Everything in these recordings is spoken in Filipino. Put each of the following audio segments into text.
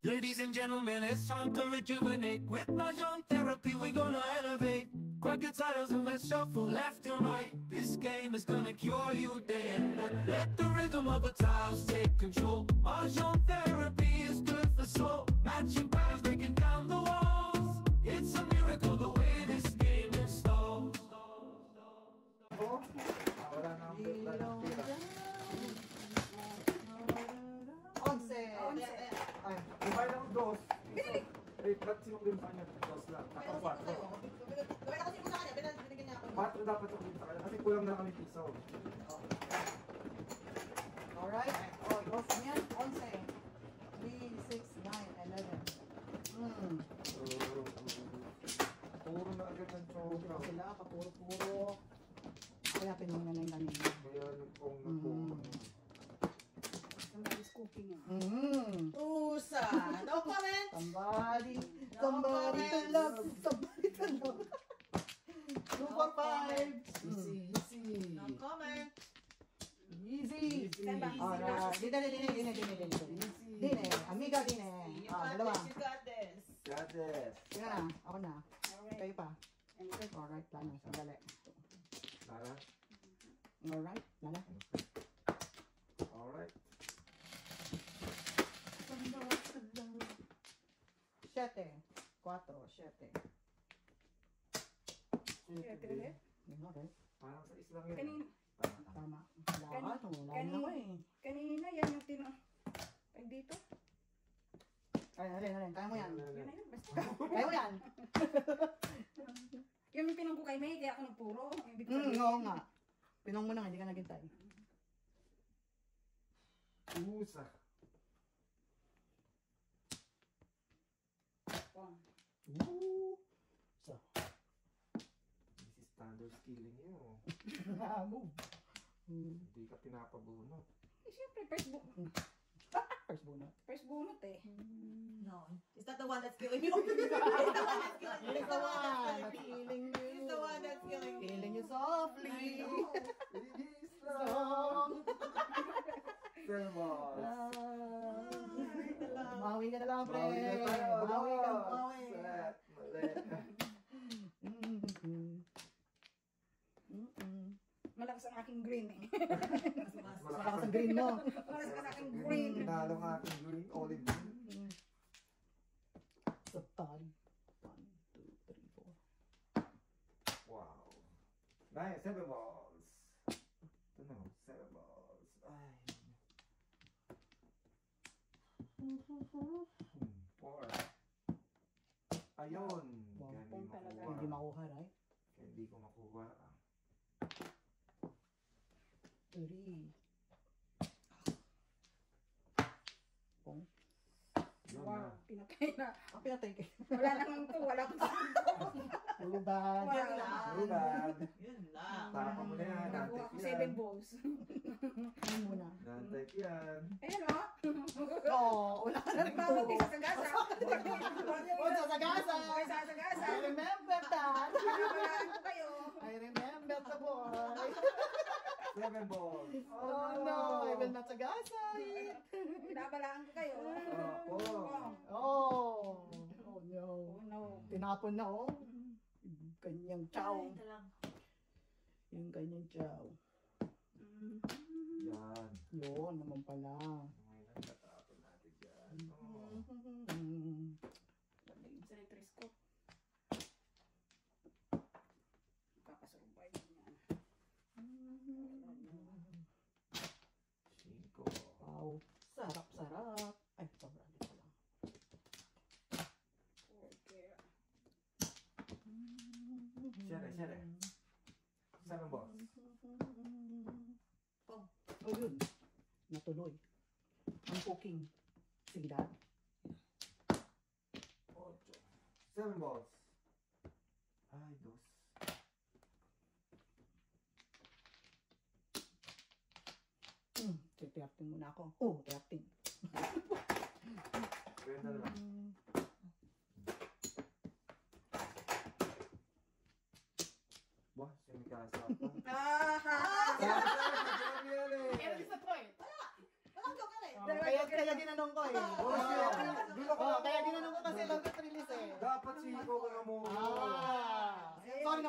Ladies and gentlemen, it's time to rejuvenate. With Mahjong therapy, we're gonna elevate. Grab your titles and let's shuffle left and right. This game is gonna cure you day and night. Let the rhythm of the tiles take control. Mahjong therapy is good for soul. Matching patterns, breaking down the walls. It's a miracle the way this game installs. Ay, ibay lang dos. Eh, ba't sinong sa kanya? Dos lang. Tapos 4. Gawin ako sino sa kanya, binigyan niya ako. 4 dapat yung sa kanya kasi kulang na kami piso. Alright. Oh, dos niya. 11. 3, 6, 9, 11. Puro na agad ng choka. Sila, kapuro-puro. Kaya pinungan na yung kanina. Kaya yung pong nakuha. Somebody's cooking. Usa! No comment! Somebody to love. Somebody to love. 2 for 5. Easy. No comment! Easy. Stand back. Alright. Dine. Amiga, dine. You got Dalawa. this, you got this. Got this. Sige na. Ako na. Kayo pa. Alright, plano. Sandali. Tara. Alright, plano. Alright. 7. 4. 7. ulit? Okay. Parang sa islang yun. Kanina. Tama. Wala na ako eh. Kanina yan yung Ay, dito. Alin. Kaya mo yan. Yun na yun. Basta. Kaya mo yan. Yung pinong ko kay May, kaya ako nagpuro. Ibig sabihin. Oo nga. Pinong mo na, hindi ka naghintay. Usa. So. This is standard skilling you. Move. Hindi ka pinapabunot. Eh, siyempre, first bunot. First bunot eh. No, is that the one that's killing you? He's the one. Feeling you. He's the one that's killing you. Feeling you softly. Release lang. Sermos. Mawi ka na lang, pre. Bawi na tayo. Mawi ka. Set. Mali. Malakas ang aking green eh. Malakas ang green mo. Malakas ang aking green. Tinalo ng aking green olive. So, 1, 2, 3, 4. Wow. Nice. 7 balls. Ito na. 7 balls. Ay. 4. Ayun. Kaya hindi makuha. Hindi makuha, right? Kaya hindi ko makuha. 3. Pong. Yun Wow, na. pinatay na. Ang pinatay kayo. Wala namang to, wala ko. Lubad. Rubad. Yun lang. Tapa mo na yan. Nakuha ko Nantek 7 yan. balls. Ano muna? Nantek yan. Ayan o. Oo, wala ka na rin Bawal to. din sa sagasa. Huwag sa sagasa. Huwag sa sagasa. I remember that. Pinapalaan ko kayo. I remember the boy. 7 balls. Oh no, I will not sagasa. Pinapalaan ko kayo. Opo. Oh. Oh no. Oh no. Tinapon na oh. Yung kanyang chow. Ito lang. Yung kanyang chow. Yan. Yun naman pala. Ngayon ang tatapon natin yan. Oh. Sa letris ko. Papasurvive niyan. 5. Wow. Sarap. Ay, sobra dito lang. Okay. Siyere. 7 balls. Oh, yun. Natuloy. Ang cooking. Sige dad. 8. 7 balls. Ay, 2. Tiyakting muna ako. Oh, tiyakting. Ganda na lang. Wah, sumikasa pa. Here's the point. Walang joke yan eh. Kaya ginanong ko eh. Di ba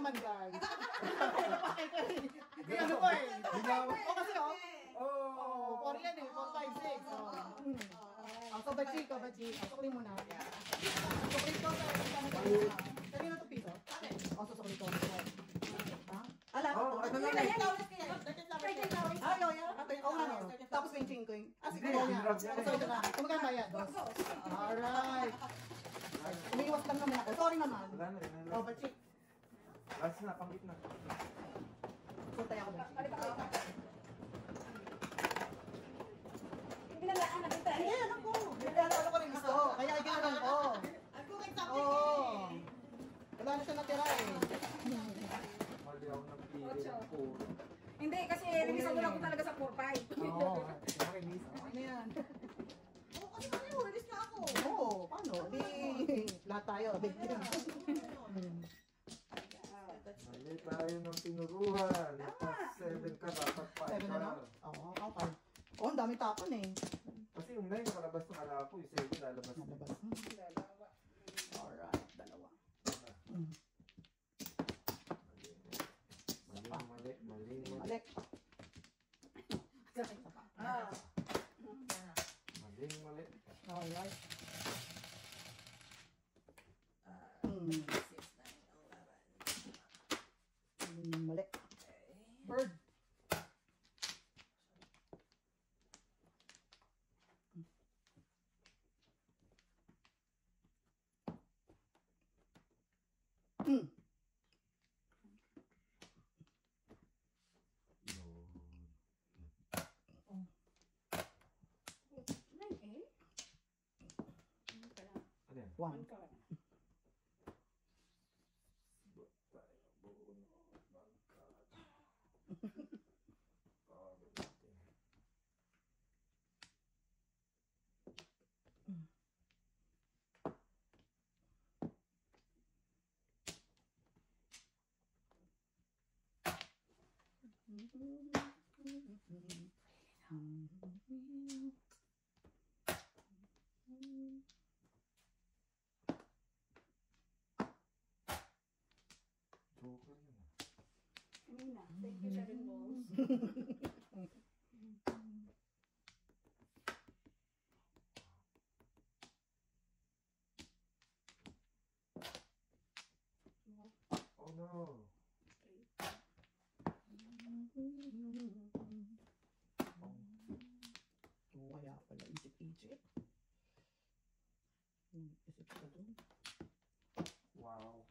naman, guys. Hindi ano ko eh. O kasi oh. Oh, 4 yan eh. 4, 5, 6. So, bachi. Sukli muna. Sukli ko. Kanina to piso? O, susukli ko. Ala, ano na Ay, tapos may chingkoy. Siguro niya. Kumagana yan. Alright. Umiiwas lang naman ako. Sorry naman. Wala na, yun na Oh, lang. bachi. Last na, pangit na. Suntay ako bachi. Hindi, alam ko. Ano ko rin gusto. Kaya ikinanong ko. Oo. Wala na siya natira eh. Mali ako nagpili ng puro. Hindi, kasi release ko talaga sa 4-5. Oo. Release. Okay na yan. Release na ako. Oo. Paano? Di lahat tayo. Big deal. Mali tayo ng tinuruhan. Dapat 7 ka, dapat 5 7 ka. na? Oo, okay. Oh, ang dami tapon eh. Kasi yung 9 nakalabas ng kalapo, yung 7 lalabas. Nalabas. Alright, dalawa. Mali. Balik. Mali. Alright. 6, 9, 11. Mali. Bird. Ano yan? 1. Joker yun. Thank you, 7 balls. Oh no. Kaya pala isip-isip. Isip ka dun. Wow.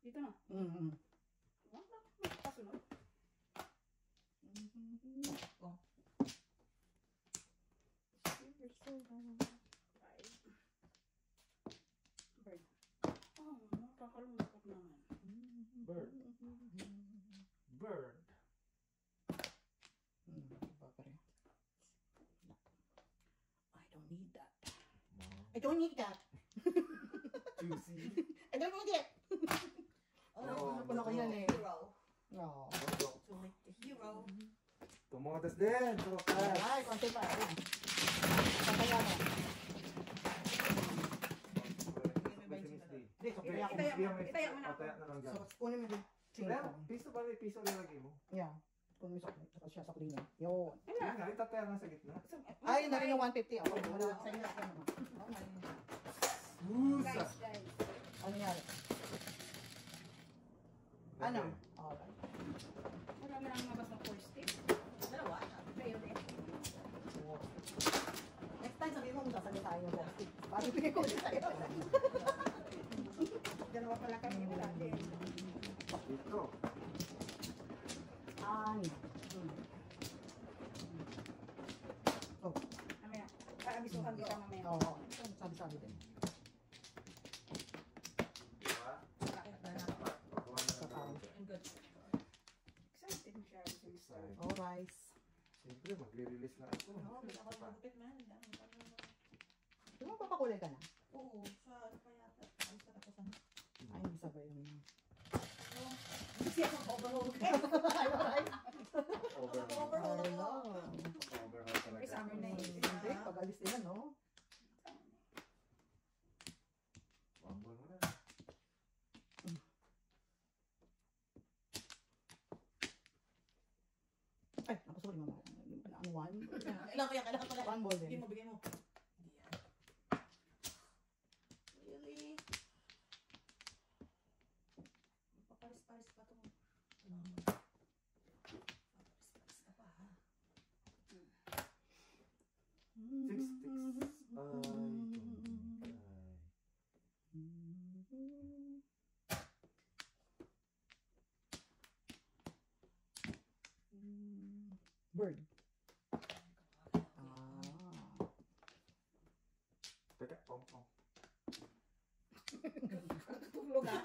Dito na. Wala. Kasunod. Bird. Oh, nakakalungkot naman. Bird. Iba pa rin. I don't need that. Juicy. I don't need it. Oh, Puno ko yan eh. Hero. Oh. To make the hero. Tumotas din. Tumotas. Ay, konti pa. Pantaya mo. Hindi, sukli ako. Itaya mo na ako. Pataya na lang dyan. So, kunin mo yung Kaya, chingkong. piso ba may piso nilagay mo? Yeah. Kunin mo yung sukli. Tapos siya sukli niya. Yun. Yun nga, itataya lang sa gitna. Ay, na rin yung 150. Ako, wala. Sa inyo ako naman. Musa! Guys. Ano nangyari? Ano? Alright. Marami lang mabas ng 4 sticks. Dalawa. Kayo din. Next time, sabihin mo kung sasali tayo ng plastic. Parang pinigay ko ulit tayo. Dalawa pala kami wala din. Ito. Ani. Oh, Mamaya. Paabisuhan kita mamaya. oo. Sabi-sabi din. Diba? Pagkuhan na Sa tao. And good. Excited masyado si Mr. Oh, rice. Siyempre, magre-release na ako. Oo, hindi ako magupit man. Di ba papakulay ka na? Oo, sa ano pa yata. Ang sa tapusan. Ay, hindi sabay yung... Kasi ako overhaul. Ay, rice. Overhaul. Hello. Overhaul talaga. May summer na eh. Hindi, pag-alis nila, no? Ay, naku, sorry mama. Ang one. Kailangan ko yan, kailangan ko yan. One ball din. Bigay mo, bigay mo. Hindi yan. Really? Paparis-paris pa itong... Ano mo? Paparis-paris ka pa, ha? 6 sticks. Bird. Teka, pom. Tulog, ha?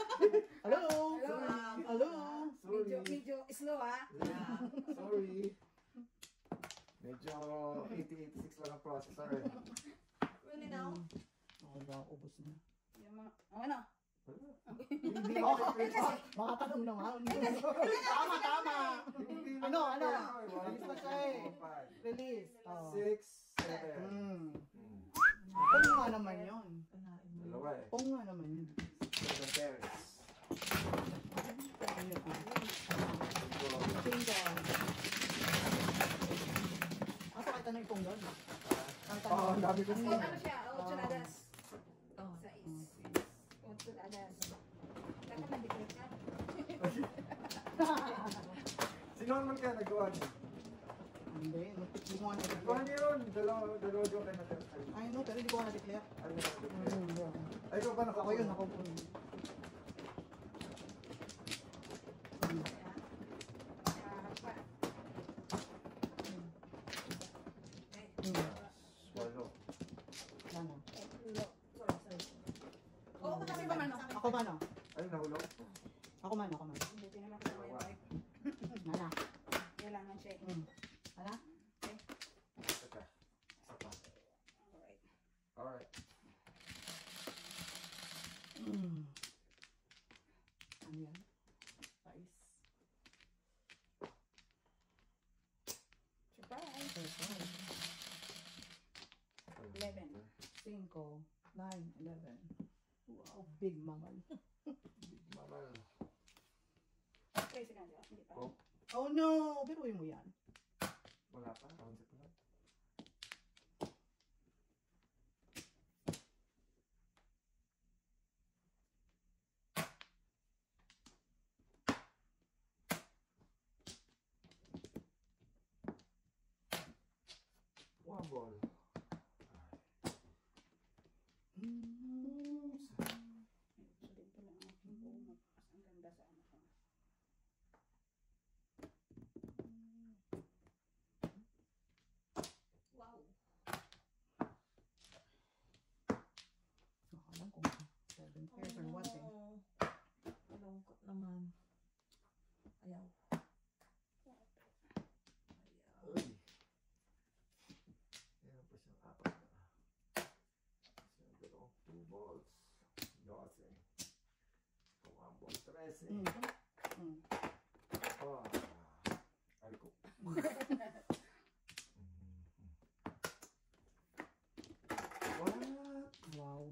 Hello? Hello? Sorry. Medyo slow, ha? Sorry. Medyo 8086 lang ang processor eh. Really now? Ako ba, ubos na. Yung mga... Ano? Hindi ako Makatanong naman. Tama. Ano? Release na siya eh. Release. 6, 7. Pong nga naman yun. Dalawa eh. Pong nga naman yun. 7 pairs. Single. Asa kahit ano yung pong doon? Oo, ang dami ko siya. Ano siya? Ocho ladas. Sais. Ocho ladas. Dapat nandikit ka. Sino naman kaya nagawa niyo? Hindi. Hindi ko nga Nagawa na-declare. niyo yun. Dalawa joke kayo na-test. Ay, no, pero hindi ko nga na-declare. Ano na? Ay, ikaw ba Ako yun, ako po. Swallow. Ano? Oo, kasi ba man? Ako man, no? Ay, nahulog? Ako man. Buti naman kasama yung wife. Nana. Kailangan siya. Ala? Teka. Isa pa. Alright. Alright. Ano yan? Rice. Surprise. 11. 5, 9, 11. Wow, big mamal. Mamal. Crazy ka dyan. Hindi pa. Oh, Oh no! Biruin mo yan. wala pa. Round sa lahat. One ball. Sulit pa lang ang aking buong mas ang ganda sa ano ko. Wow. Nakalang kung 7 pairs or what eh. Malungkot naman. Ayaw. Uy. Meron pa siyang apat na. Siyang dalawang 2 balls. 12. One ball. 13. Ah. Ay ko. What? Wow.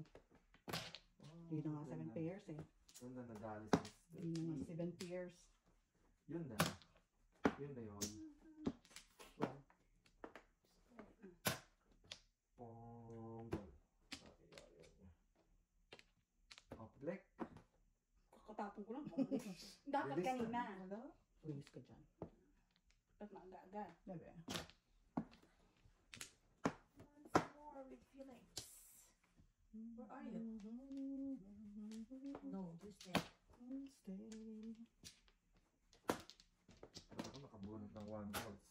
Hindi na nga 7 pairs eh. Yun na nadali sa Hindi na nga 7 pairs. Yun na. Yun na yun. Wow. Ponggol. Okay, yun. Off black. Kakatapon ko lang. Dapat Release kanina. Wala? Release ka dyan. Dapat maaga-aga. Bebe. More refillings. Where are you? No, you stay. Stay. Ako nakabunot ng 1 balls.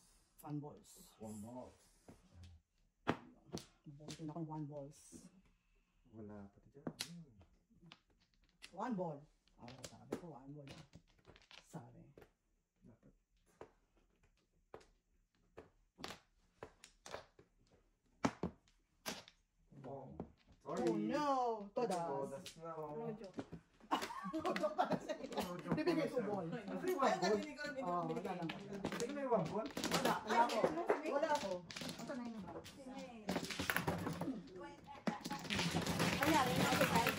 Fun balls. 1 balls. Buti na akong 1 balls. Wala pati dyan. 1 ball. Oo, sabi ko 1 ball. Sabi. Dapat. Bong. Sorry. Oh no! Todas. Todas na. Rojo. Joke pala sa iyo. Joke Bibigay pala ko siya. ball. Kasi 1 ball. Oo, wala lang. Sige may 1 ball. Wala ako. Wala ako. Asa na yun ba? Kanyari, ako tayo.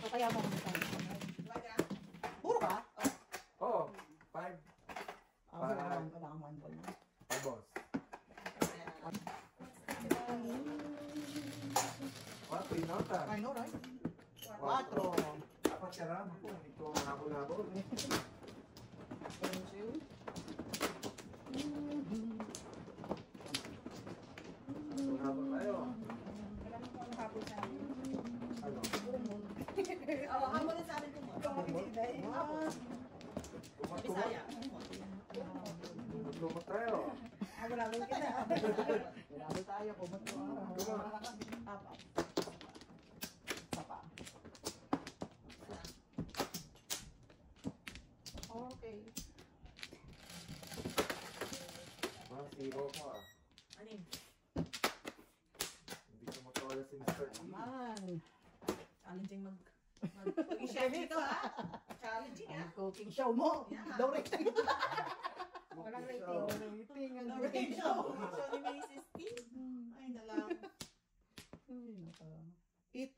So, kaya mo kung saan. Puro ka? Oo. 5. Wala kang 1 ball. Pinota. I know, right? 4. Dapat karama po. Ito ang nabulabo. Thank you. Nabulabo tayo. Wala mo kung habol sa amin. Ano? Oo, habol na sa amin kung Bisaya. Lumot tayo. Habol-habol kita. Grabe tayo, pumunto. Apat. Sapa. Okay. Zero ka. Ano yun? Hindi ka matawala si Mr. G. Man. Challenging mag-chef dito ha? Challenging ha? Ang cooking show mo. Yeah. Low rating. Walang rating. Low rating. Ang Ang cooking rating show. show ni Mrs. T. Ay, nalang. Ay, naka. Eat.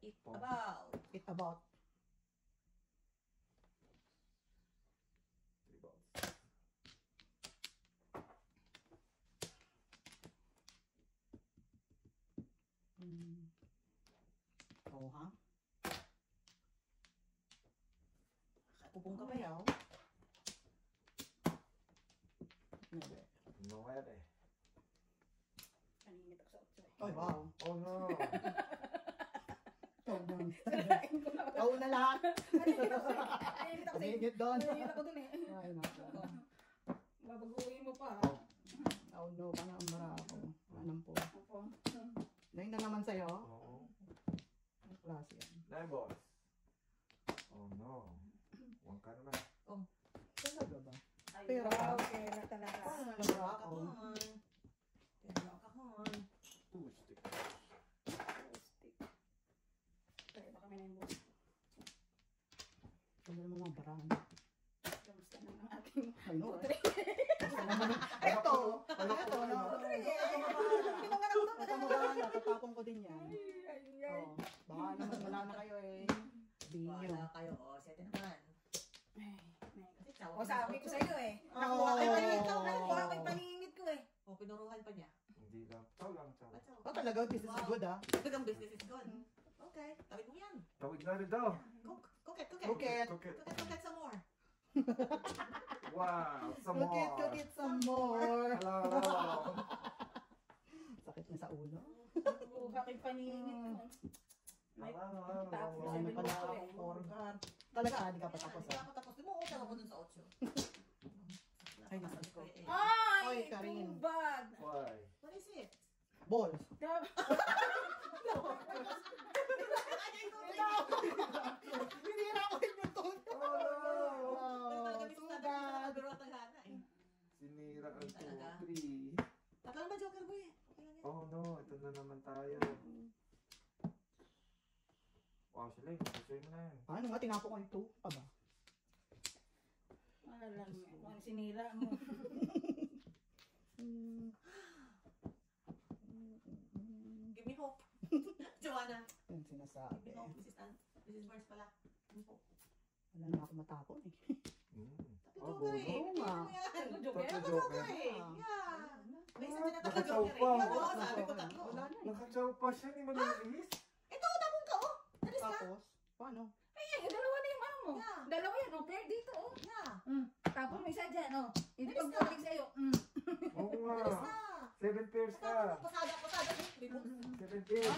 Eat about. Eat about. Oh, ha? Pupong ka ba yaw? Hindi. No, kaya eh. Kaningit ako sa otso. Ay, wow. Oh no. Ikaw na lahat. Kaningit ako sa Kaningit doon. Kaningit ako dun eh. Ay, nako. Babaguhin mo pa. Oh no, parang ambara ako. Anong po? Opo. Dahil na naman sa'yo. Oo. Ang klase yan. Nine boss. Oh no. Huwag ka naman. Talaga ba? Ay, Pera wow, ka? pera talaga. Paano na nabara ako? Pera ka hon. Two stick. Pera ba kami na yung boss? Sabi naman mga barahan. Kamusta na ang ating I know, putre? Ito! Ano Ito, no? Ito mo ba? Natatapon ko din yan. Oh, baka naman wala na kayo eh. Sabihin nyo. Wala kayo, o. Sete naman. O sabi ko sa'yo eh. Oh. Nakuha ko yung paningit ko. Nakuha ko yung paningit ko eh. O, pinuruhan pa niya. Hindi lang. Chow lang, chow. Oh, talaga, this is good ah. Talagang business is good. Okay, tawid mo yan. Tawid na rin daw. Cook it. Cook it. Cook it. Some more. Wow. Some Cook it, more. cook it some more. Hello. Sakit na sa ulo. Nakuha ko yung paningit ko. Tapos, Wala na pala ako organ. Talaga, hindi ka pa tapos Hindi ah. ako tapos. Di mo utang ako dun sa 8. Ay, nakas ko. Ay! Oy, Karin. Too bad. Why? What is it? Balls. Binira ko rin yung tone. Pero talaga Oh, miss na sugat. nagbiruan ng hana eh. Sinira ang Talaga? 2-3. Tatlo naman Joker boy eh. Okay lang yan. Oh no, ito na naman tayo. Wow, sila yun. Gusto mo na yan. Ano nga, tinapo ko yung 2 pa ba? Wala lang. Ang sinira mo. Give me hope. Joanna. Yung Give sinasabi. me hope. This is Mars pala. Give me hope. Wala na ako matapon eh. Oh, Joker eh. oo nga. Ano Joker? Tatlo Joker Joker. eh. Yeah. May isa din na Nakachaw Joker pa. eh. Oo, sabi ko tatlo. Wala na eh. Nakachaw pa siya. Hindi mo nalinis. Ito, tapong ka oh. Alis ka. Tapos, paano? Ay, yung dalawa na yung ano mo. Yeah. Dalawa yan, oh. Pair dito, oh. Yeah. Tapos may isa dyan, oh. Hindi Alis pagbulig sa'yo. Oo nga. Alis na. 7 pairs ka. Pasada. 7 pairs.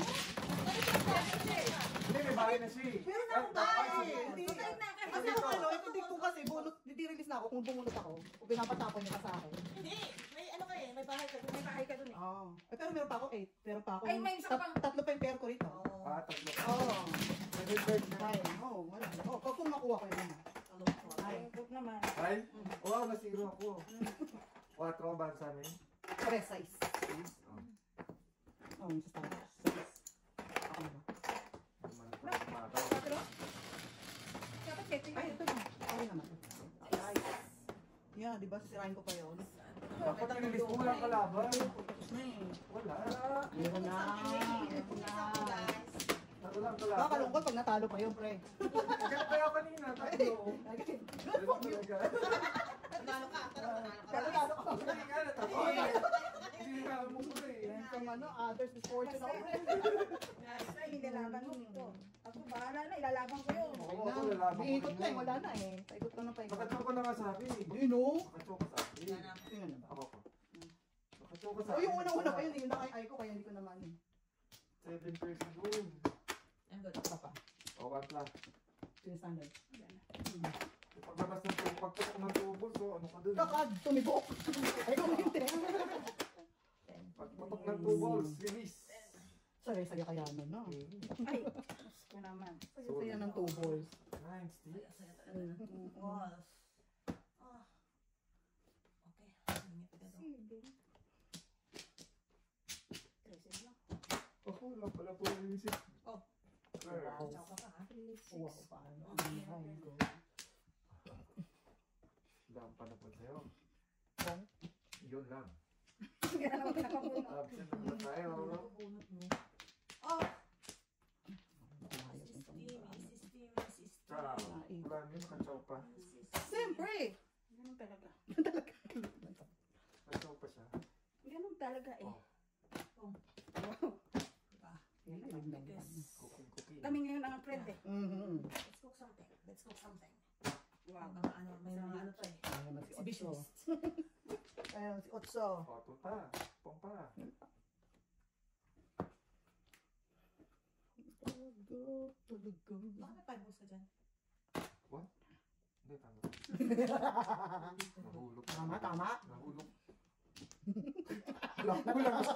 Hindi, may bahay na siya. Pero na akong bahay. Hindi ako ano, ito dito kasi bunot, di-release na ako kung bumunot ako. Kung pinapatapon niya ka sa akin. Hindi. May ano ka eh. May bahay ka. May bahay ka dun eh. Oo. Eh, pero meron pa ako 8. Meron pa ako. Ay, may isa pang- Tatlo pa yung pair ko rito. Oo. Ah, tatlo ka. Oo. 7 pairs na. Ay, oo, wala. Oo, kung makuha ko yun. Ay, good naman. Ay? Wow, nasiro ako. 4 ba sa amin? 3 size. 6? Oh. Oo, yung sa Starbucks. 6. Ako na ba? Naman pa kumakaw. Patro? Dapat sete Ay, yun. ito na. Okay naman. Ay. Yeah, di ba sisirain ko pa yun? Dapat nililis mo lang kalaban. Tapos na eh. Wala. Meron na. Meron na. Ako lang kalaban. Nakakalungkot pag natalo pa yun, pre. Kaya kaya kanina, tatlo. Good for you. Talo ka. Tatalo ko. Hindi nga natapos. Hindi nga mo ko eh. Yan sa ano, others misfortune ako. Basta ilalaban mo ito. Ako bahala na, ilalaban ko yun. Oo, Okay ako na. lalaban ko Iikot rin na eh, yun. wala na eh. Paikot ka na paikot. Nakachoka na nga sa akin eh. Yun o. Nakachoka sa akin. Tingnan na ba? Ako pa. Nakachoka sa Oh, akin. yung unang-una pa yun, yung naka-ay ko, kaya hindi ko naman eh. 7 person room. Isa pa. O, one plus. Yung standard. Paglabas ng tubo, pagpatok ng tubo, so ano ka dun? Kakad, tumibok. Ay, kuminte. Pagpatok ng tubo, release. Saya-saya kaya nun, no? Ay, mas ko naman. Saya-saya ng 2 balls. 9 sticks. Walls. Ah. Okay. Sige. Tresin lang. Ako, wala pala po yung isip. Oh. Wow. Choka pa ha. Wow, paano? Ay, go. Daan pa na po sa'yo. Oh. Yun lang. Hindi na naman nakapuno. Absent na muna tayo. Bunot mo. Oh. Ayos nitong Ciao. Wala nyo, nakachaw pa. Siyempre! Ganun talaga. Nakachaw pa siya. Ganun talaga eh. Oh. Yan ay lignan pa. Cooking. Kami ngayon ang friend eh. Mhm. Let's cook something. Let's cook something. Wow. May mga ano pa eh. Ayun naman si Otso. Exhibitionist. Ayun si Otso. O, tuta. Pompa. Bakit may 5 balls ka dyan? Hindi, tama. Nahulog. Tama, tama. Nahulog. Nahulog.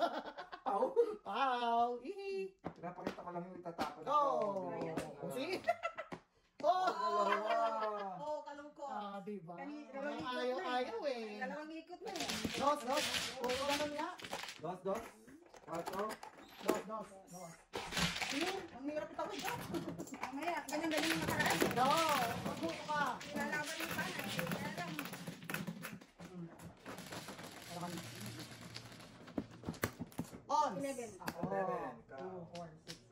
Aw. Wow! Ihi! Pinapakita ko lang yung itatapon. Oh! Oh, See? Oh! Dalawa. Oo, kalungkot. Ah, diba? Dalawang ikot Ayaw, na eh. ayaw eh. Dalawang ikot na eh. Dos, dos. Oo, ganun nga. Dos, dos. Quatro. Dos, dos, dos. Ang hirap itawid ka. Mamaya, ganyan-ganyan yung nakaraan. No! Magbuto ka. Ilalaban yung panay. Kaya lang. On! 11. Ako. 11. 2, 4, 6,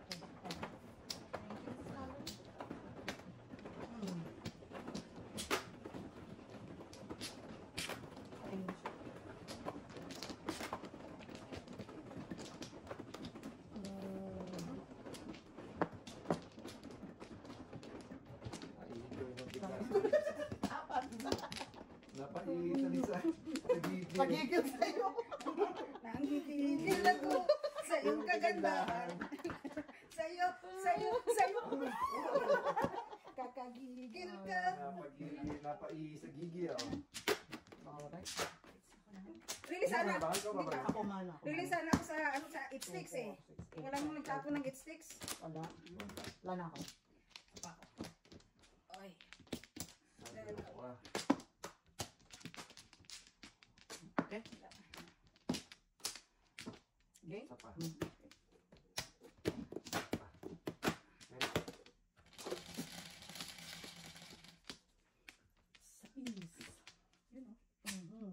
Napaitan isa. Nagigil. Nagigil sa'yo. Nanggigigil ako sa iyong kagandahan. Sa'yo. Kakagigil ka. Napagigil. Napaisa gigil. Alright. Rilisan na. Ako man ako. Rilisan ako sa it sticks eh. Wala mo nagtapon ng it sticks. Wala. Wala na ako. Oy. Dalawa. Okay? Okay? Isa pa. Sais. Yun o.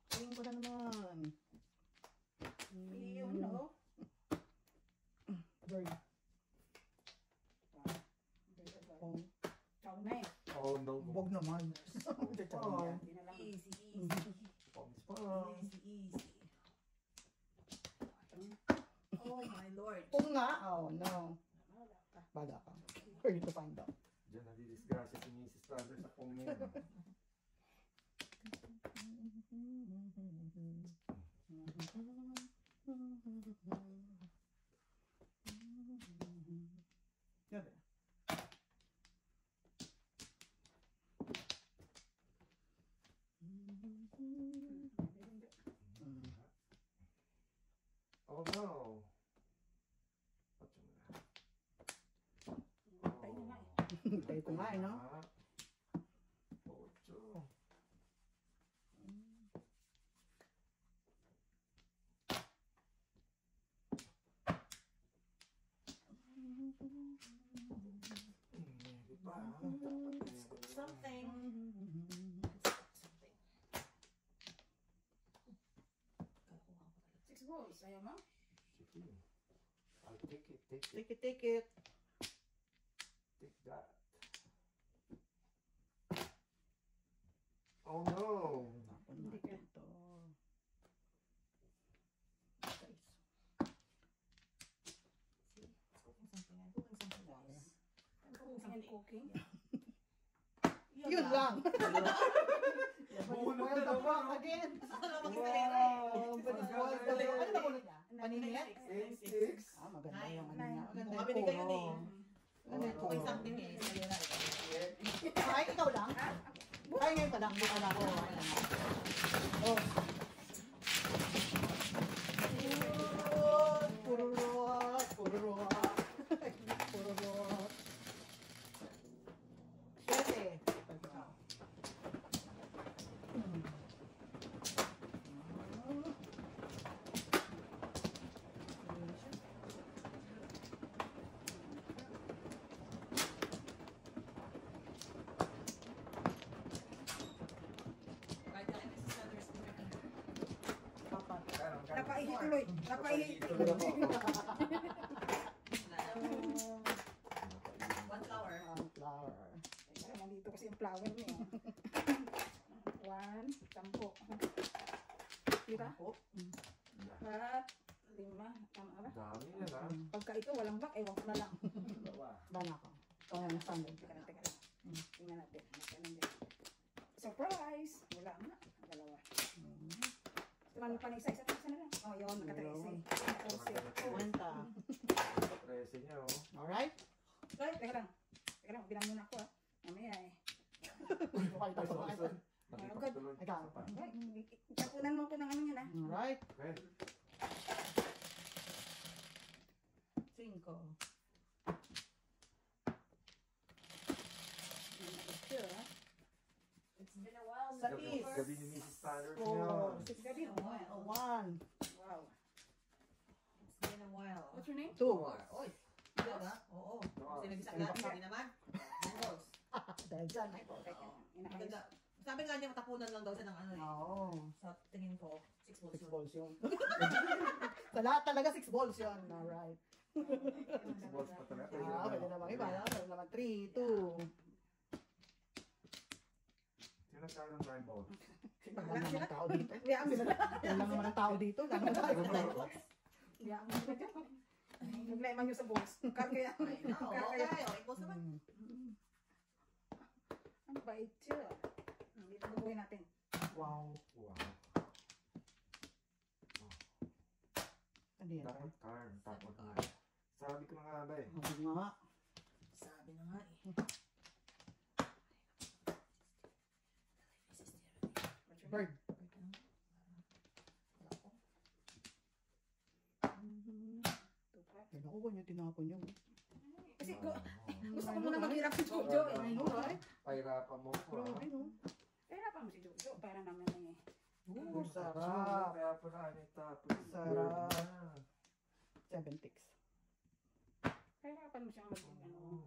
Tingin ko na naman. Yun no. Very. Oh. Chow na eh. Oh no. Huwag naman. Oh. Hindi na lang. Easy. Pums pa. Easy. Oh my lord. Kung nga. Oh no. Baga ka. For you to find out. Diyan nadidisgrasya si Mrs. Thunder sa pong yan. Yan eh. Oh no. Ocho na. Tayo na nga eh. Tayo ko nga eh, no? Ocho. Di ba? Something. Six balls. Ayaw mo? Sige. I'll take it. Take it. Take it, take it. Take that. Oh no. Tapon natin ito. Guys. cooking. Yun lang. Bunot Well, na the naman, fuck no? again. Wow! Wow, but it was the ano na bunot niya? Paninit? 86. Ah, maganda yung ano niya. Maganda Mga yung binigay yun eh. puro. Maganda yung Okay, puro. something eh. Sa'yo na. Ay, ikaw lang? Ay, ngayon pa lang. Buka lang. Oh. Puro rock. Puro rock. Puro rock. Siyete. Kahit ang Mrs. Sanders, Papat. Napaihi tuloy. Napaihi. one flower. Ang flower. Teka, nandito kasi yung flower niya. 1, 10. Diba? At 5. Tama ba? Dami yan, ha? Pagka ito walang back, ewan ko na lang. Bana ko. Ito yung standard. Teka lang. Tingnan natin. Magkano yan? Surprise! Wala nga. Dalawa. Tumano pa na isa na lang. Oh, yun. Nakataisi. Kwenta. 13 niya, oh. Alright? Ay, teka lang. Bilang muna ako Mamaya eh. Okay, Ay, sorry, tapos. sorry. Nakipagtuloy. Ikaw. Isa pa. Kapunan mo ko ng ano yun Alright. Okay. 5. Ito It's been a while. Sa Gabi is. gabi ni Mrs. Sanders 4. niya. Gabi. 1. Wow. It's been a while. What's your name? 2. Oy, ikaw ba? Oo. Sinabisa ka natin, hindi naman. Balls. Dahil dyan, ay po. Teka. Ang Inaayos. ganda. Sabi nga niya, matapunan lang daw siya ng ano eh. Oo. Sa tingin ko, 6 balls 6 yun. balls yun. Sa lahat talaga 6 balls yun. Alright. Balls pa talaga. Pwede naman iba. Pwede naman 3, 2. Sino nagkaroon ng time out? Wala naman ang tao dito. Biyaan mo sila. Wala naman ang tao dito. Wala naman tayo. Biyaan mo sila dyan. Naglayman nyo sa balls. Kaya. Ay, no, okay. Okay, balls naman. Ang bait siya. Dito gagawin natin. Wow. Wow. Ano yan? Dapat car. Dapat car. Sabi ko na nga ba eh. Sabi nga. Sabi na nga eh. Bird. Kaya ako kanya tinapon yun. Kasi gusto ko muna maghirap si Jojo. I know, right? Pahirapan mo ko. Grabe, no? Kaya pa mo si Jojo. Para naman eh. Oo, sarap. Kaya pala ano tapos. Sarap. 7 ticks. Kaya pa mo siyang ano.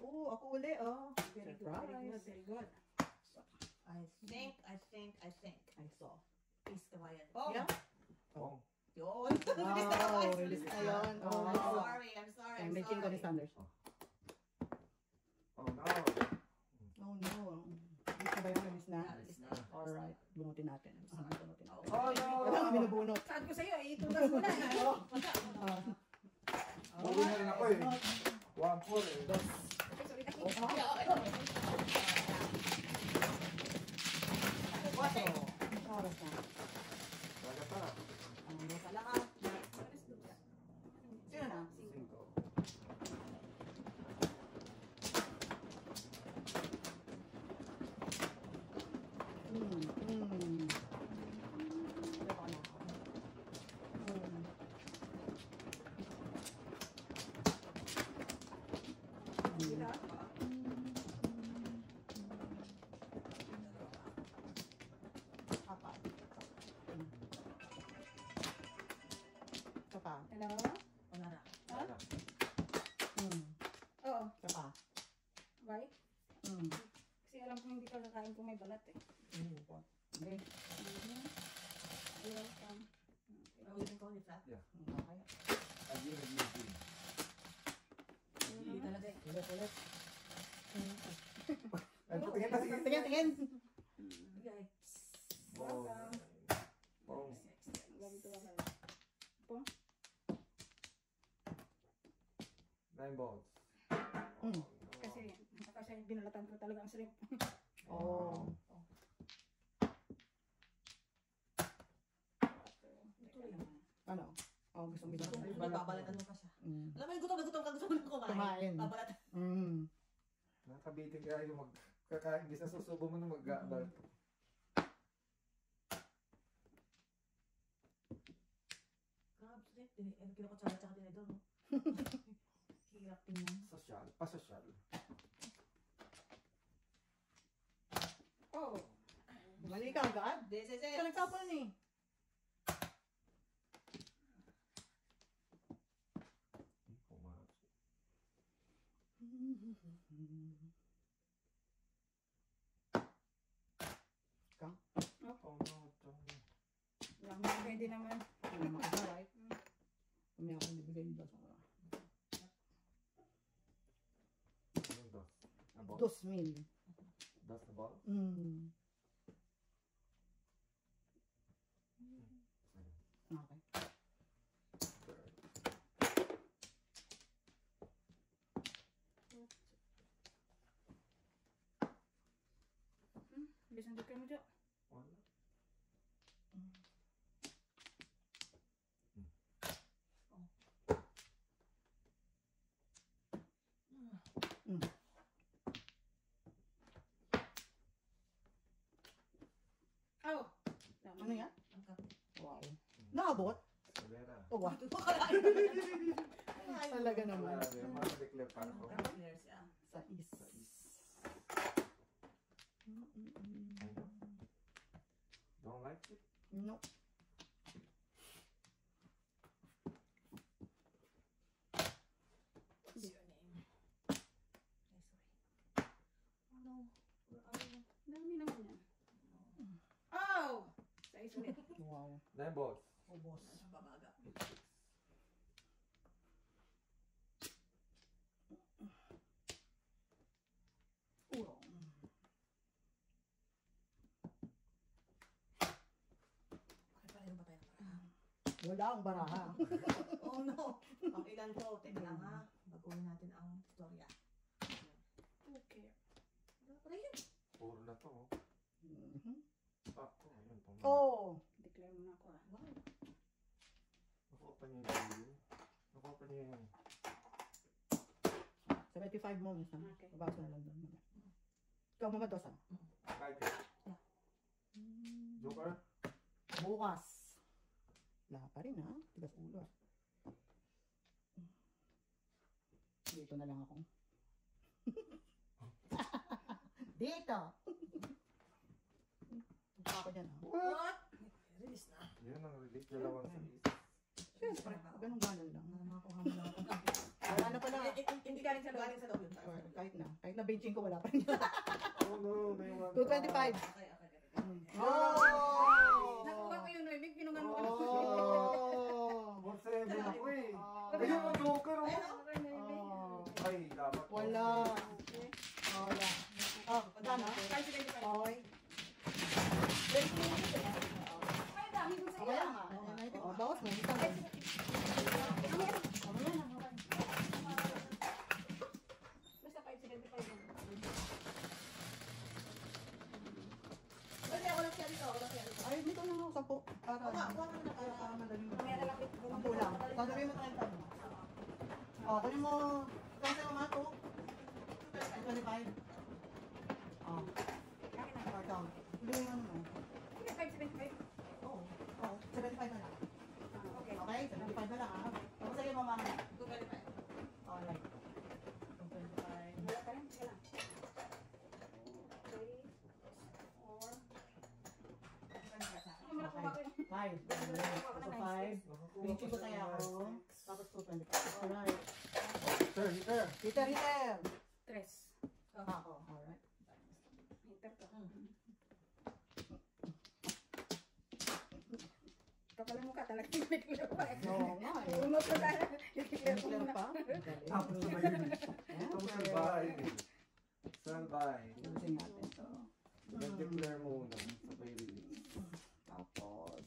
Oo, ako uli, oh. Very good. Very good. Very good. I think. I saw. Peace kawayan. Oh! Yeah? Oh. Yun! Wow, release na yun. Oh, I'm sorry. I'm making ko ni Sanders. Oh no. Oh no. Release na ba yun? Release na? Yeah, release na. Alright. Bunutin natin. Bunutin natin. Oh no. Wala kami nabunot. Sabi ko sa'yo, itugas mo na eh. Huli na rin ako eh. 1-4 eh. Sorry. Oras na. Wala pa. Sala ka. Sino na? 5. Ito pa. Hello? Wala na. Wala. Oo. Ito pa. Bye. Kasi alam ko hindi ka kakain kung may balat eh. Okay. You're welcome. Ulitin ko ni Flat. Okay. Again, again. Hindi talaga eh. Ulit, ulit. Ay, tingin na sige. Tingin, tingin. Okay. Bong. Bong. Ganito ako. 9 balls. Mm. Kasi binalatan ko talaga ang shrimp. Oh. Ano? Oh, gusto mo Gusto ito? mo babalatan mo pa siya. Mm. Alam mo yung gutom na gutom ka, gusto mo nang kumain. Kumain. Babalatan. Mm. Nakabitin ka yung magkakain. Bisa susubo mo na mag-aabal. Grabe, kinukutsara tsaka tinidor, no? Hirap tingnan. Sosyal. Pasosyal. Oh. Mali ka agad? This is Ikaw it. nagtapon eh. Oh no, Johnny. Pwede naman. Ano naman ka, right? May ako nibigay nito sa mga. Anong dos? A ball? 2,000. Dos na ball? Mm. Okay. Bisan dito mo dyan. Wala. Oh! Ano yan? Ang kape. Wow. Nakabot? Solera. Oh, wow. Talaga naman. Wala, yung mga declare para ko. Ang clear siya. Sa is. Don't like it? No. What's your name? Ay, sorry. Oh no. Where are you? Dami naman yan. Oh! Sa isulit. Wow. 9 balls. Oh, boss. Babaga. Urong. Pareho ba tayo ng parahan? Wala ang baraha. Oh no. Ang ilan to? Teka lang ha. Baguhin natin ang istorya. Okay. Pareho. Puro na to. Mhm. Ako, ayun. Oh. Declare mo na ako ah. Wow. Nakuha niya yung video. Nakuha niya yung... 75 mo, minsan. Okay. Babasa na lang doon. Ikaw mamadosa. Kahit Joker? Bukas. Wala pa rin ha. Tigas ulo. Dito na lang ako. Dito. Punta ako dyan ha. What? Release na. Yan ang release. Dalawang series. Siyempre, ganun-ganun lang. Nakakuha mo lang ako. Wala na pala. Hindi galing sa loob. Galing sa loob yun. Or kahit na. Kahit na benching ko, wala pa rin. Oh no, may one. 225. Okay. Oh! Nakuha ko yun, Noemig. Pinungan mo ka na. Oh! 4-7 ako eh. Oh. Ayun ang Joker oh. Okay, Noemig. Oh. Ay, dapat. Wala. Oh, wala. Oh, magkano? Kahit sa ganito. Okay. Ay, dami dun sa Okay iya. lang ha. Oh, bawas mo. Isa lang. Mamaya na. Basta 575 yun. Pwede ako lang siya dito. Ako lang siya dito. Ay, dito na ako. 10. Para, Kuha mo na para. para madaling mo. Mamaya na lang. Ang kulang. Sasabihin mo 30 mo. Oh, kunin mo. Kasi mo mga 2. 25. Oh, Akin na. ito. Hindi mo ano mo. Sige, 575. Oo. Oo, 75 na lang. Okay. Okay, 75 na lang ha. Tapos sa'yo mo mga. 225. Alright. 25. Wala pa rin. Sige lang. 3, 4. Ano mo nakuha ko yun? 5. So 5. Pinching ko tayo ako. Tapos 225. Alright. Sir, hitter. Hitter, hitter. 3. Ako. Alright. Hitter ka. Kapala mo ka talaga. Declare pa eh. Oo nga eh. Unot ko tayo. Declare ko Clear muna. pa? Tapos na ba yun? Tapos salbay. Salbay. Ayusin natin to. Nag-declare muna. Sabay release. Tapos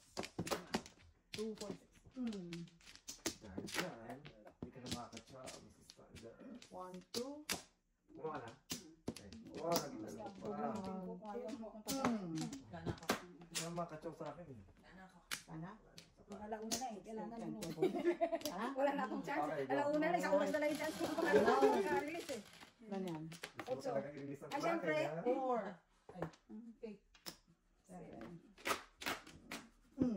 246. Dahil dyan, hindi ka na makakatsa. Mas standard. makakachaw sa akin eh. Sana ako. Sana? Alauna na eh. Kailangan mo. Ha? Wala na akong chance. Okay, go. Alauna na. Isang oras na lang yung chance ko. Makakarelease eh. Ganyan. Gusto mo talagang i-release ang Ah, klase, syempre. ha? 4. Ay, 8. 7.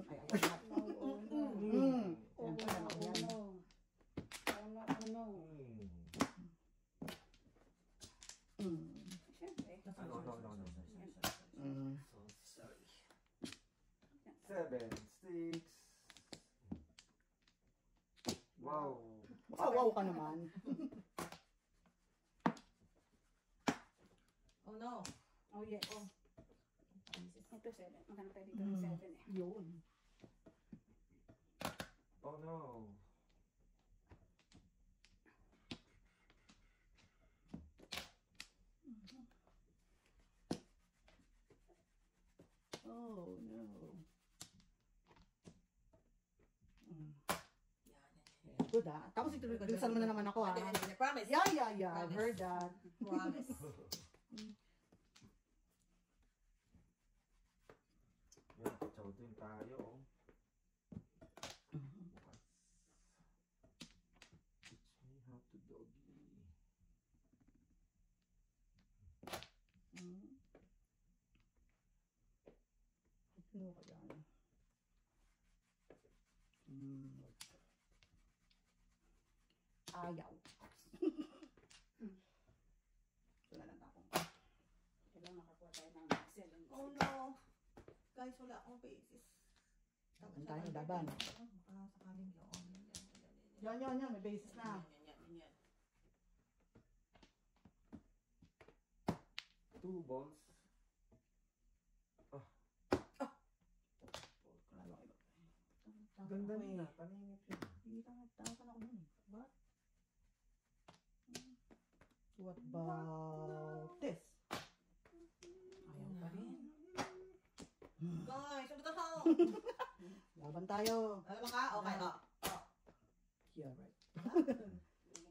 Ay, ako na. Oh, Yan pala, yan. no. Oh, no. Siyempre. No. Mm. Sorry. 7, 6. Wow. Wow ka naman. Oh no. Oh, yes. Ito 7. Magkano tayo dito ng 7 eh. Yun. Oh no. Oh, no. Good ah. Tapos ituloy-tuloy mo na naman ako ah. Hindi, promise. Yeah. I've heard that. Promise. Yan, kachaw din tayo. Oh. Bukas. Teach me how to doggy. Ano ka yan? Ayaw. Wala lang ako. Kailangan makakuha tayo ng 7. Oh no. Guys, wala akong basis. Laban tayo, laban. Sakaling Yan. May basis na. Yan. 2 balls. Ganda niya. Paningit yun. Hindi ka na ako nun. What? What about this? Ayaw pa rin. Guys, ano to? Laban tayo. Alam mo ka? Okay. Yeah, right.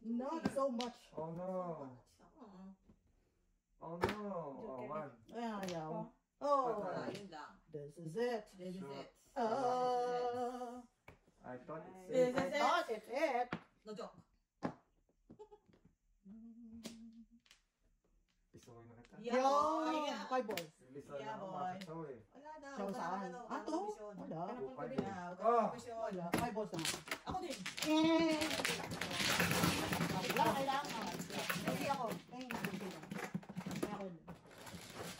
Not so much. Oh no. Oh no. Oh, 1. Ayaw. Oh. Wala, yun lang. This is it. This is it. I thought This it's is I thought it's it. No joke. Pisukoy na kita. Yeah, boy. Yo! 5 balls. Release Yeah, na ako boy. makakachaw eh. Wala na. Siyaw saan? Ato? Wala. Oh! Wala. 5 balls na nga. Ako din. Wala, kailangan. Hindi ako. Kaya ako.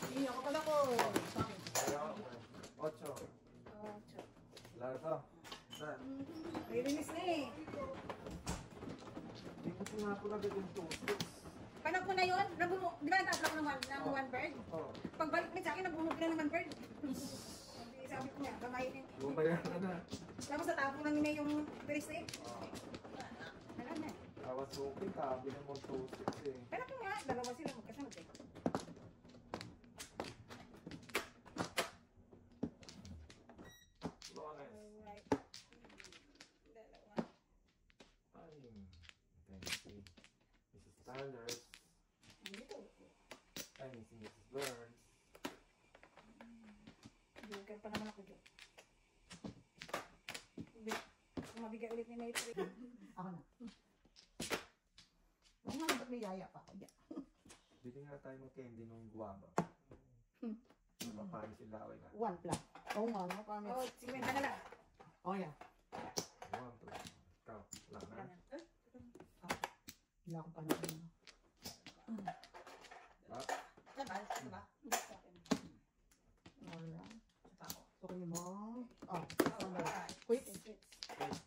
Hindi ako pala ko. Ayaw. 8. Lalo to. Saan? Release na eh. Hindi ko pinapulagay yung 2. Panak mo na yun? Di ba nataas ako ng one bird? Oh. Pagbalik mo sa akin, nabunod ka na ng one bird. Sabi ko niya, gamayin. Lumayan ka na. Tapos natapon na nila yung release na eh. Oh. Wala na. Tawas okay. Tabi na mo 2-6 eh. Panak mo nga, dalawa sila magkasunod eh. Flawless. Alright. Dalawa. Thank you. Mrs. Sanders. Dito. Ay, Mrs. Burns. Joker pa naman ako dyan. Mabigay ulit ni Maitri. Ako na. Oo nga, ba't may yaya pa ako? Yeah. Bili nga tayo ng candy nung guwaba. Mapapanis yung laway na. 1 plus. Oo nga, no? Promise. Oh, sikwenta na lang. Oh, yeah. 1, 2. Ikaw, wala na. Wala akong panahon. Sabal, ito ba? Alright. Ito ako. Tukoy mo. Oh, Alright. quick. Nice.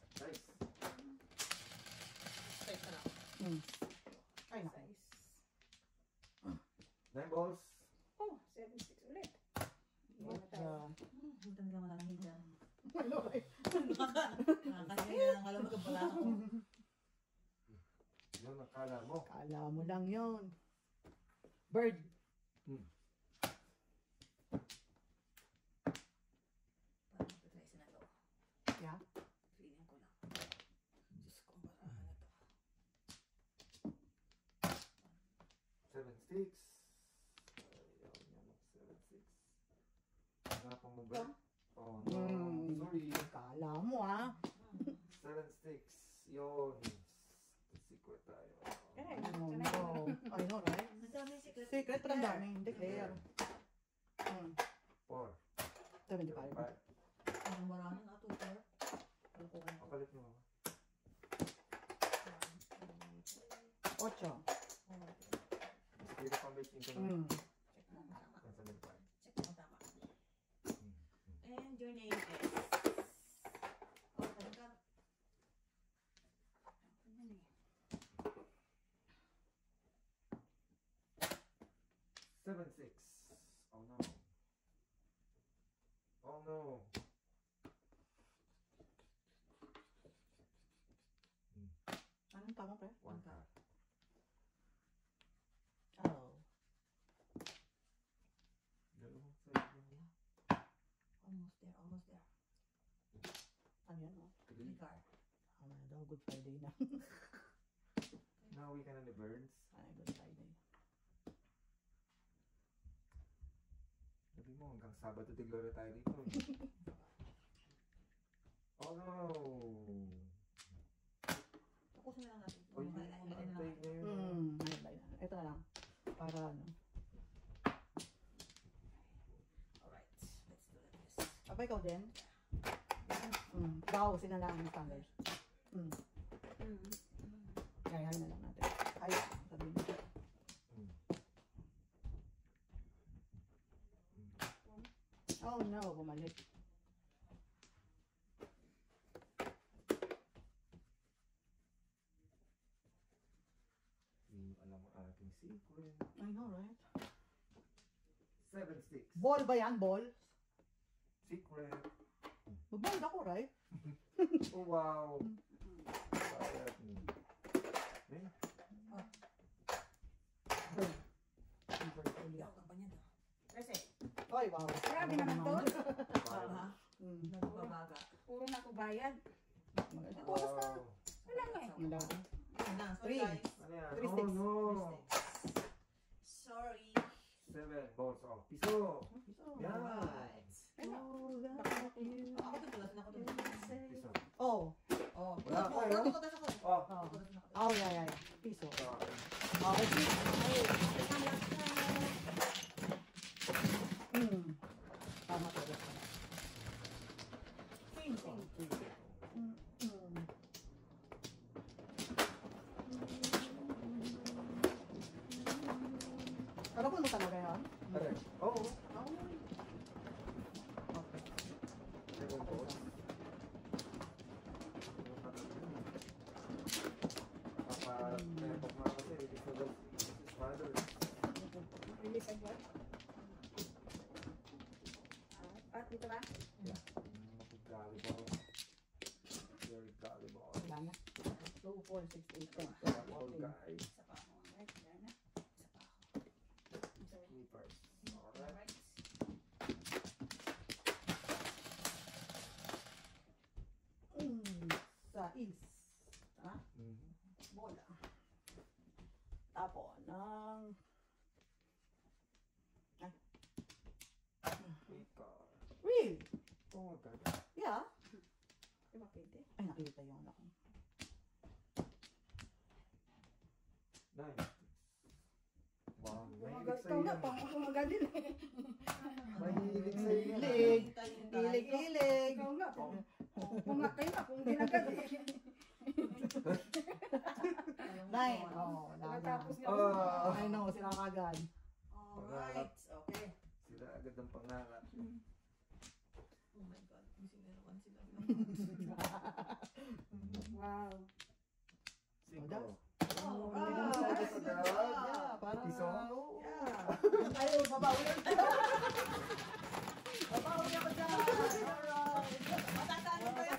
Straight ka lang. Ay, naku. 9 balls. Oh, 7-6 ulit. Good job. Buta nila maraming dyan. Ano eh? Nakakasaya ng alam mo pala ako. Yun, akala mo. Kala mo lang yun. Bird. Parang patresa na to. Yeah. Feeling ko lang. Diyos ko, parang ano to. 7-6. Ayaw niya mag 7-6. Hanapan mo ba? Oh no. Sorry. Kala mo ah. 7 sticks. Yun. Secret tayo. Correct. I know. I know, right? Ang dami secret. Secret pa ang daming declare. 4. 75. 5. Ang marami na ito, sir. Ano ko kaya? Papalit mo. 8. Secret pang baking ko. Check mo kung tama. 75. Check mo kung tama. And your name is... Oh, talaga. 7 6. Oh no. Oh no. Anong tama pre? 1 card. Oh. Dalawang side lang. Almost there, almost there. Ano yan oh? 3 card. Ano daw, Good Friday na. Now we can on the birds. Ay, Good Friday. Sabi mo hanggang Sabado de Gloria tayo dito. Oh no. Tapusin na lang natin. Oh, yung antay na yun. Ito na lang. Para ano. Alright, let's do this. Abay ikaw din? Daw, sila lang ang standard. Kaya na lang natin. Ay, sabi mo. Oh no, bumalik. Hindi alam ang ating secret. I know, right? 7 sticks. Ball ba yan? Ball? Secret. Mag-ball ako, right? Oh wow. Bayad. Eh? Ikaw ka pa niyan, ah. Kasi, Ay, wow. Grabe naman to. ha? Nagbabaga. Puro na ko bayad. Maganda. Wow. Wala nga eh. Wala. Ayun na, sorry, 3. guys. Ano yan? 3 Oh sticks. no. Sorry. 7 balls off. Piso. Yeah. Alright. Oh, Ako tutulas na ako tutulas. Piso. Oh. Oh, Wala tutulas pa, mo. no? Tutulas ako. Oh. Tutulas na ako. Oh, yeah. Piso. Sorry. Okay, piso. Tama to. Karapon mo talaga yan? Aray. Oh. Okay. 7 balls. Paparapok nga kasi. This is father. Release ang what? At dito ba? Volleyball. Very volleyball. Wala na. 2, 4, 6, 8, 10, 12, Volleyball 14. guys. Isa pa ako. Alright, wala na. Isa pa ako. Keepers. Alright. Alright. Sais. Ha? Bola. Tapon ng... Keeper. Really? Oh my God. Yeah. Diba pwede? Ay, nakita yung anak ko. 9. Wow. Umagal ka nga, pang umagal din eh. Mahilig sa iyo. Hilig. Hilig. Ikaw nga, pumakay na kung ginagad eh. 9. Oh, wala na. Pagkatapos niya. Oh. I know, sila kagad. Alright. Okay. Sila agad ang pangarap. Oh my God. Missing na naman sila. Wow. 5. Oh, Ah, hindi naman sila that's agad. good. Yeah, parang... Piso? Yeah. Tayo, babawi lang. Babawi ako dyan. Alright. Matatalo ko yan.